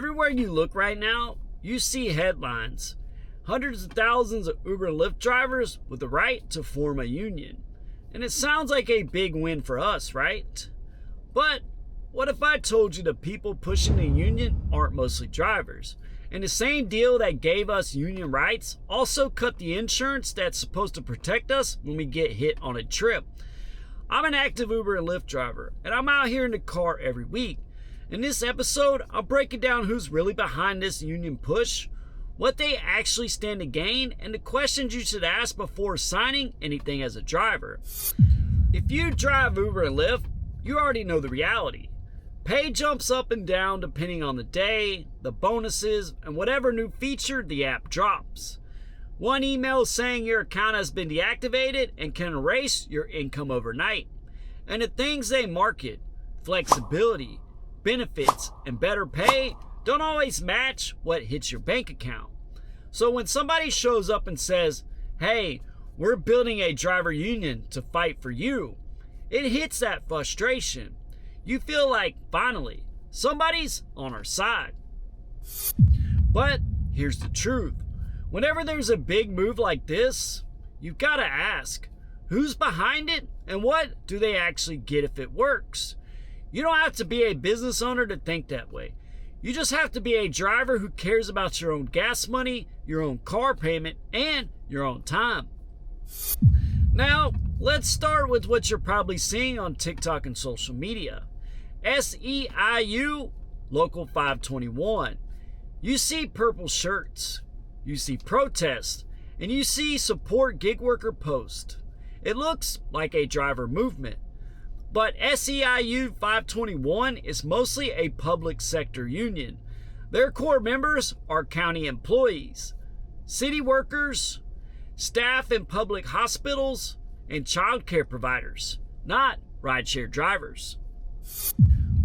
Everywhere you look right now, you see headlines. Hundreds of thousands of Uber and Lyft drivers with the right to form a union. And it sounds like a big win for us, right? But what if I told you the people pushing the union aren't mostly drivers? And the same deal that gave us union rights also cut the insurance that's supposed to protect us when we get hit on a trip. I'm an active Uber and Lyft driver, and I'm out here in the car every week. In this episode, I'll break it down who's really behind this union push, what they actually stand to gain, and the questions you should ask before signing anything as a driver. If you drive Uber and Lyft, you already know the reality. Pay jumps up and down depending on the day, the bonuses, and whatever new feature the app drops. One email saying your account has been deactivated and can erase your income overnight. And the things they market, flexibility, benefits, and better pay, don't always match what hits your bank account. So when somebody shows up and says, "Hey, we're building a driver union to fight for you," it hits that frustration. You feel like, finally, somebody's on our side. But here's the truth. Whenever there's a big move like this, you've got to ask, who's behind it and what do they actually get if it works? You don't have to be a business owner to think that way. You just have to be a driver who cares about your own gas money, your own car payment, and your own time. Now, let's start with what you're probably seeing on TikTok and social media. SEIU Local 521. You see purple shirts, you see protests, and you see support gig worker post. It looks like a driver movement. But SEIU 521 is mostly a public sector union. Their core members are county employees, city workers, staff in public hospitals, and child care providers, not rideshare drivers.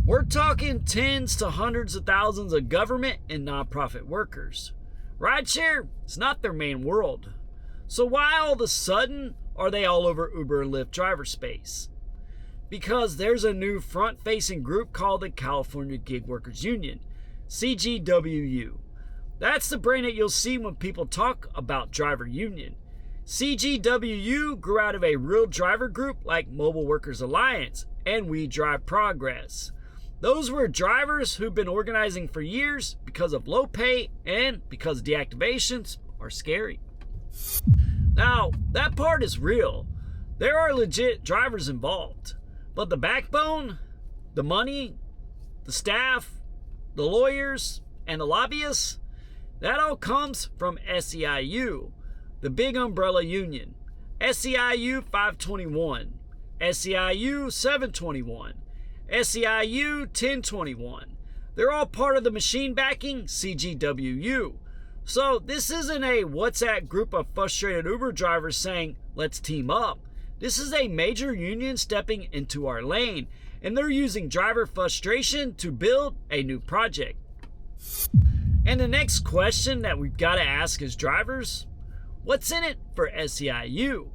We're talking tens to hundreds of thousands of government and nonprofit workers. Rideshare is not their main world. So why all of a sudden are they all over Uber and Lyft driver space? Because there's a new front-facing group called the California Gig Workers Union, CGWU. That's the brand that you'll see when people talk about driver union. CGWU grew out of a real driver group like Mobile Workers Alliance and We Drive Progress. Those were drivers who've been organizing for years because of low pay and because deactivations are scary. Now, that part is real. There are legit drivers involved. But the backbone, the money, the staff, the lawyers, and the lobbyists, that all comes from SEIU, the big umbrella union. SEIU 521, SEIU 721, SEIU 1021. They're all part of the machine backing CGWU. So this isn't a WhatsApp group of frustrated Uber drivers saying, "Let's team up." This is a major union stepping into our lane, and they're using driver frustration to build a new project. And the next question that we've got to ask as drivers, what's in it for SEIU?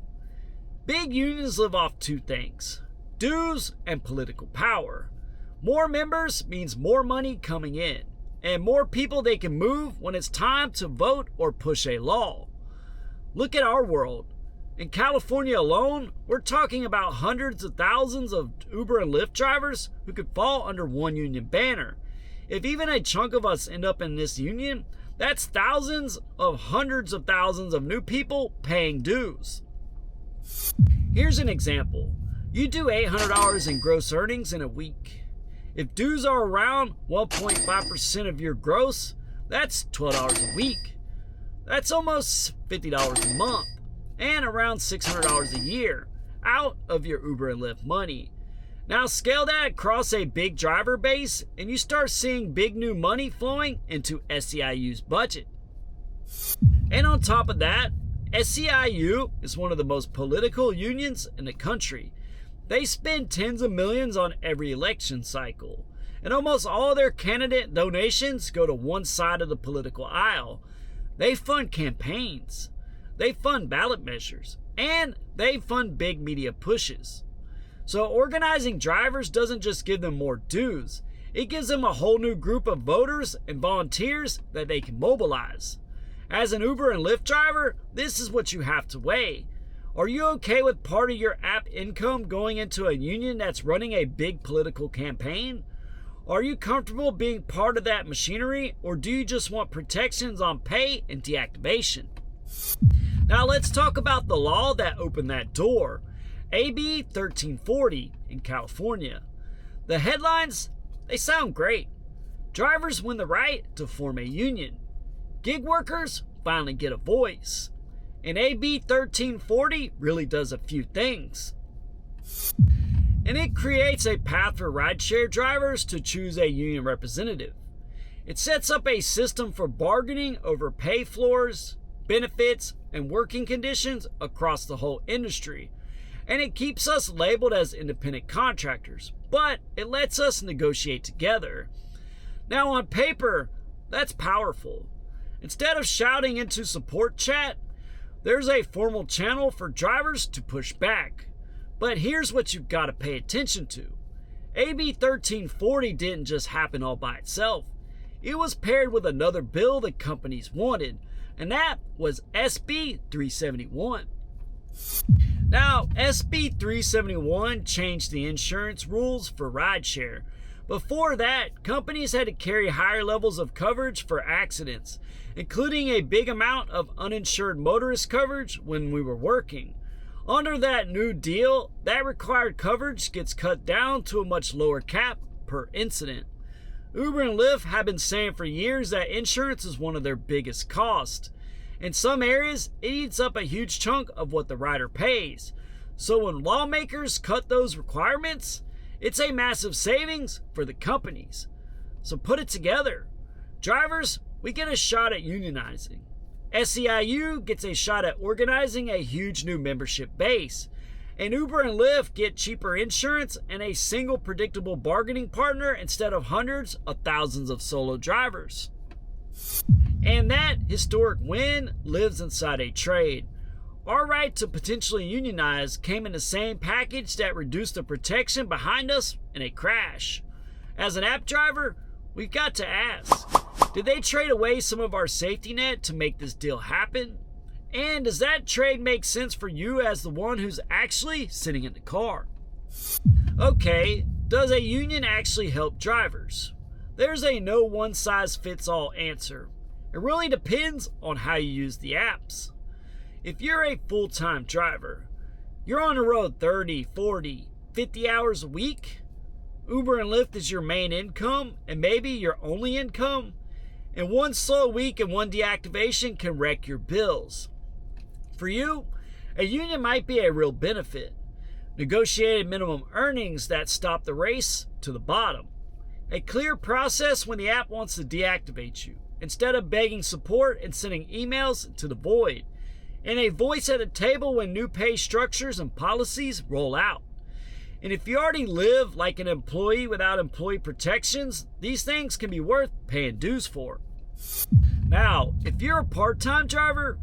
Big unions live off two things: dues and political power. More members means more money coming in, and more people they can move when it's time to vote or push a law. Look at our world. In California alone, we're talking about hundreds of thousands of Uber and Lyft drivers who could fall under one union banner. If even a chunk of us end up in this union, that's thousands of hundreds of thousands of new people paying dues. Here's an example. You do $800 in gross earnings in a week. If dues are around 1.5% of your gross, that's $12 a week. That's almost $50 a month. And around $600 a year out of your Uber and Lyft money. Now scale that across a big driver base and you start seeing big new money flowing into SEIU's budget. And on top of that, SEIU is one of the most political unions in the country. They spend tens of millions on every election cycle. And almost all their candidate donations go to one side of the political aisle. They fund campaigns. They fund ballot measures, and they fund big media pushes. So organizing drivers doesn't just give them more dues, It gives them a whole new group of voters and volunteers that they can mobilize. As an Uber and Lyft driver, this is what you have to weigh. Are you okay with part of your app income going into a union that's running a big political campaign? Are you comfortable being part of that machinery, or do you just want protections on pay and deactivation? Now let's talk about the law that opened that door, AB 1340 in California. The headlines, they sound great. Drivers win the right to form a union. Gig workers finally get a voice. And AB 1340 really does a few things. And it creates a path for rideshare drivers to choose a union representative. It sets up a system for bargaining over pay floors, benefits, and working conditions across the whole industry. And it keeps us labeled as independent contractors, but it lets us negotiate together. Now on paper, that's powerful. Instead of shouting into support chat, there's a formal channel for drivers to push back. But here's what you've got to pay attention to. AB 1340 didn't just happen all by itself. It was paired with another bill the companies wanted, and that was SB 371. Now, SB 371 changed the insurance rules for rideshare. Before that, companies had to carry higher levels of coverage for accidents, including a big amount of uninsured motorist coverage when we were working. Under that new deal, that required coverage gets cut down to a much lower cap per incident. Uber and Lyft have been saying for years that insurance is one of their biggest costs. In some areas, it eats up a huge chunk of what the rider pays. So when lawmakers cut those requirements, it's a massive savings for the companies. So put it together. Drivers, we get a shot at unionizing. SEIU gets a shot at organizing a huge new membership base. And Uber and Lyft get cheaper insurance and a single predictable bargaining partner instead of hundreds of thousands of solo drivers. And that historic win lives inside a trade. Our right to potentially unionize came in the same package that reduced the protection behind us in a crash. As an app driver, we've got to ask, did they trade away some of our safety net to make this deal happen? And does that trade make sense for you as the one who's actually sitting in the car? Okay, does a union actually help drivers? There's a no one-size-fits-all answer. It really depends on how you use the apps. If you're a full-time driver, you're on the road 30, 40, 50 hours a week, Uber and Lyft is your main income and maybe your only income, and one slow week and one deactivation can wreck your bills. For you, a union might be a real benefit. Negotiated minimum earnings that stop the race to the bottom. A clear process when the app wants to deactivate you, instead of begging support and sending emails to the void. And a voice at the table when new pay structures and policies roll out. And if you already live like an employee without employee protections, these things can be worth paying dues for. Now, if you're a part-time driver,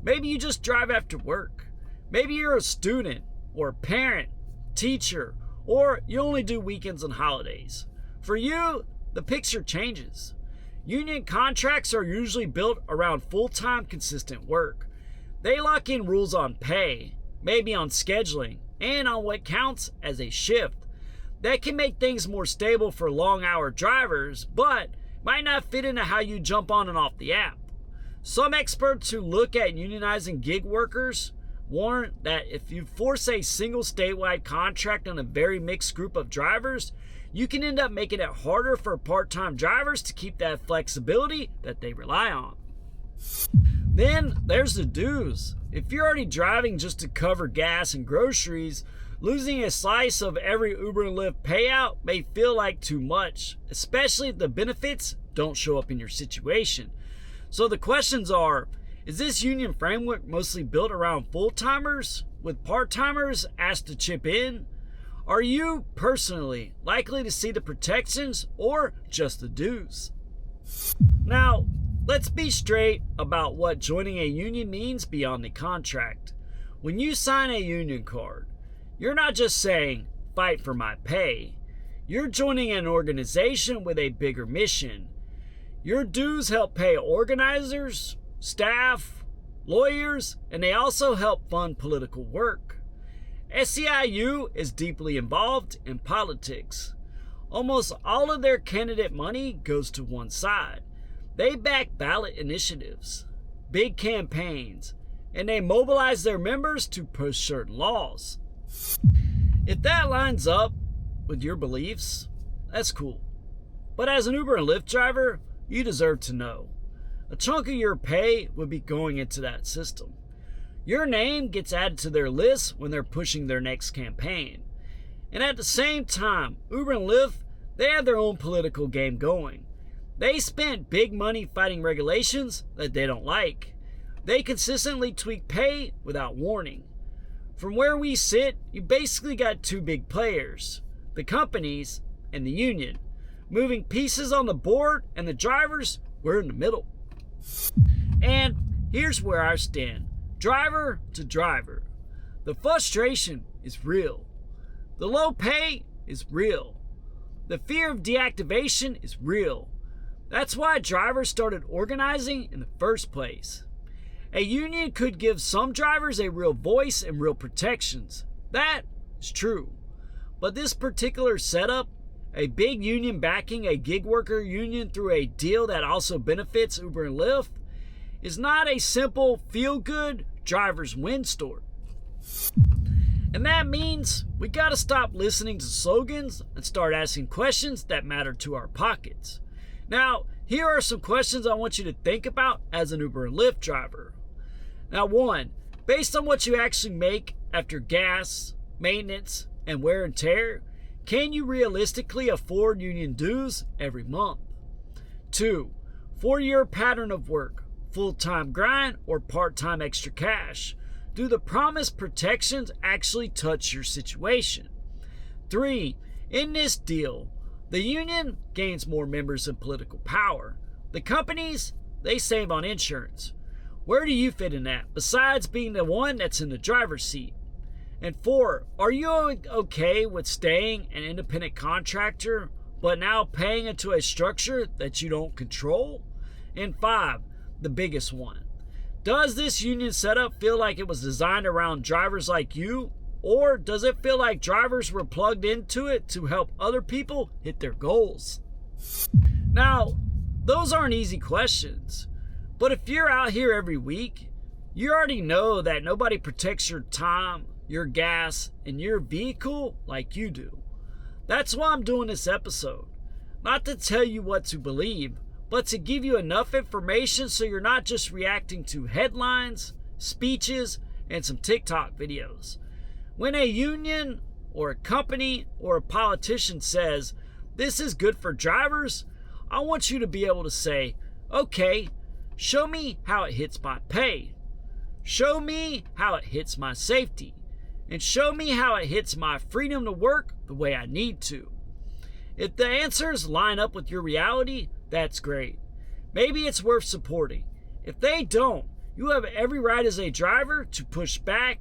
maybe you just drive after work. Maybe you're a student or a parent, teacher, or you only do weekends and holidays. For you, the picture changes. Union contracts are usually built around full-time consistent work. They lock in rules on pay, maybe on scheduling, and on what counts as a shift. That can make things more stable for long-hour drivers, but might not fit into how you jump on and off the app. Some experts who look at unionizing gig workers warn that if you force a single statewide contract on a very mixed group of drivers, you can end up making it harder for part-time drivers to keep that flexibility that they rely on. Then there's the dues. If you're already driving just to cover gas and groceries, losing a slice of every Uber and Lyft payout may feel like too much, especially if the benefits don't show up in your situation. So the questions are, is this union framework mostly built around full-timers, with part-timers asked to chip in? Are you personally likely to see the protections or just the dues? Now, let's be straight about what joining a union means beyond the contract. When you sign a union card, you're not just saying, fight for my pay. You're joining an organization with a bigger mission. Your dues help pay organizers, staff, lawyers, and they also help fund political work. SEIU is deeply involved in politics. Almost all of their candidate money goes to one side. They back ballot initiatives, big campaigns, and they mobilize their members to push certain laws. If that lines up with your beliefs, that's cool. But as an Uber and Lyft driver, you deserve to know. A chunk of your pay would be going into that system. Your name gets added to their list when they're pushing their next campaign. And at the same time, Uber and Lyft, they have their own political game going. They spent big money fighting regulations that they don't like. They consistently tweak pay without warning. From where we sit, you basically got two big players, the companies and the union, moving pieces on the board, and the drivers, we're in the middle. And here's where I stand, driver to driver. The frustration is real. The low pay is real. The fear of deactivation is real. That's why drivers started organizing in the first place. A union could give some drivers a real voice and real protections. That is true. But this particular setup, a big union backing a gig worker union through a deal that also benefits Uber and Lyft, is not a simple feel-good drivers win story. And that means we gotta stop listening to slogans and start asking questions that matter to our pockets. Now, here are some questions I want you to think about as an Uber and Lyft driver. Now, 1, based on what you actually make after gas, maintenance, and wear and tear, can you realistically afford union dues every month? 2, for your pattern of work, full-time grind or part-time extra cash, do the promised protections actually touch your situation? 3, in this deal, the union gains more members and political power. The companies, they save on insurance. Where do you fit in that, besides being the one that's in the driver's seat? And 4, are you okay with staying an independent contractor, but now paying into a structure that you don't control? And 5, the biggest one, does this union setup feel like it was designed around drivers like you, or does it feel like drivers were plugged into it to help other people hit their goals? Now, those aren't easy questions. But if you're out here every week, you already know that nobody protects your time, your gas, and your vehicle like you do. That's why I'm doing this episode. Not to tell you what to believe, but to give you enough information so you're not just reacting to headlines, speeches, and some TikTok videos. When a union or a company or a politician says, this is good for drivers, I want you to be able to say, okay, show me how it hits my pay. Show me how it hits my safety. And show me how it hits my freedom to work the way I need to. If the answers line up with your reality, that's great. Maybe it's worth supporting. If they don't, you have every right as a driver to push back,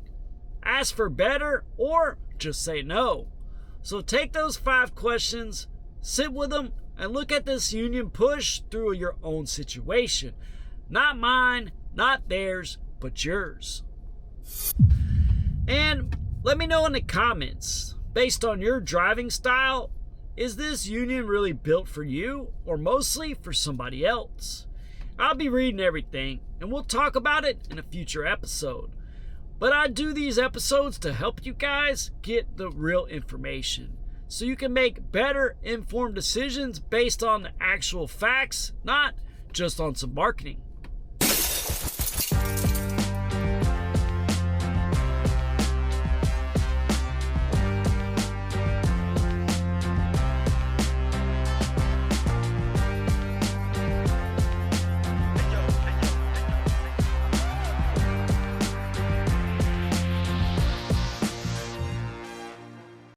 ask for better, or just say no. So take those 5 questions, sit with them, and look at this union push through your own situation. Not mine, not theirs, but yours. And let me know in the comments, based on your driving style, is this union really built for you or mostly for somebody else? I'll be reading everything, and we'll talk about it in a future episode. But I do these episodes to help you guys get the real information, so you can make better informed decisions based on the actual facts, not just on some marketing.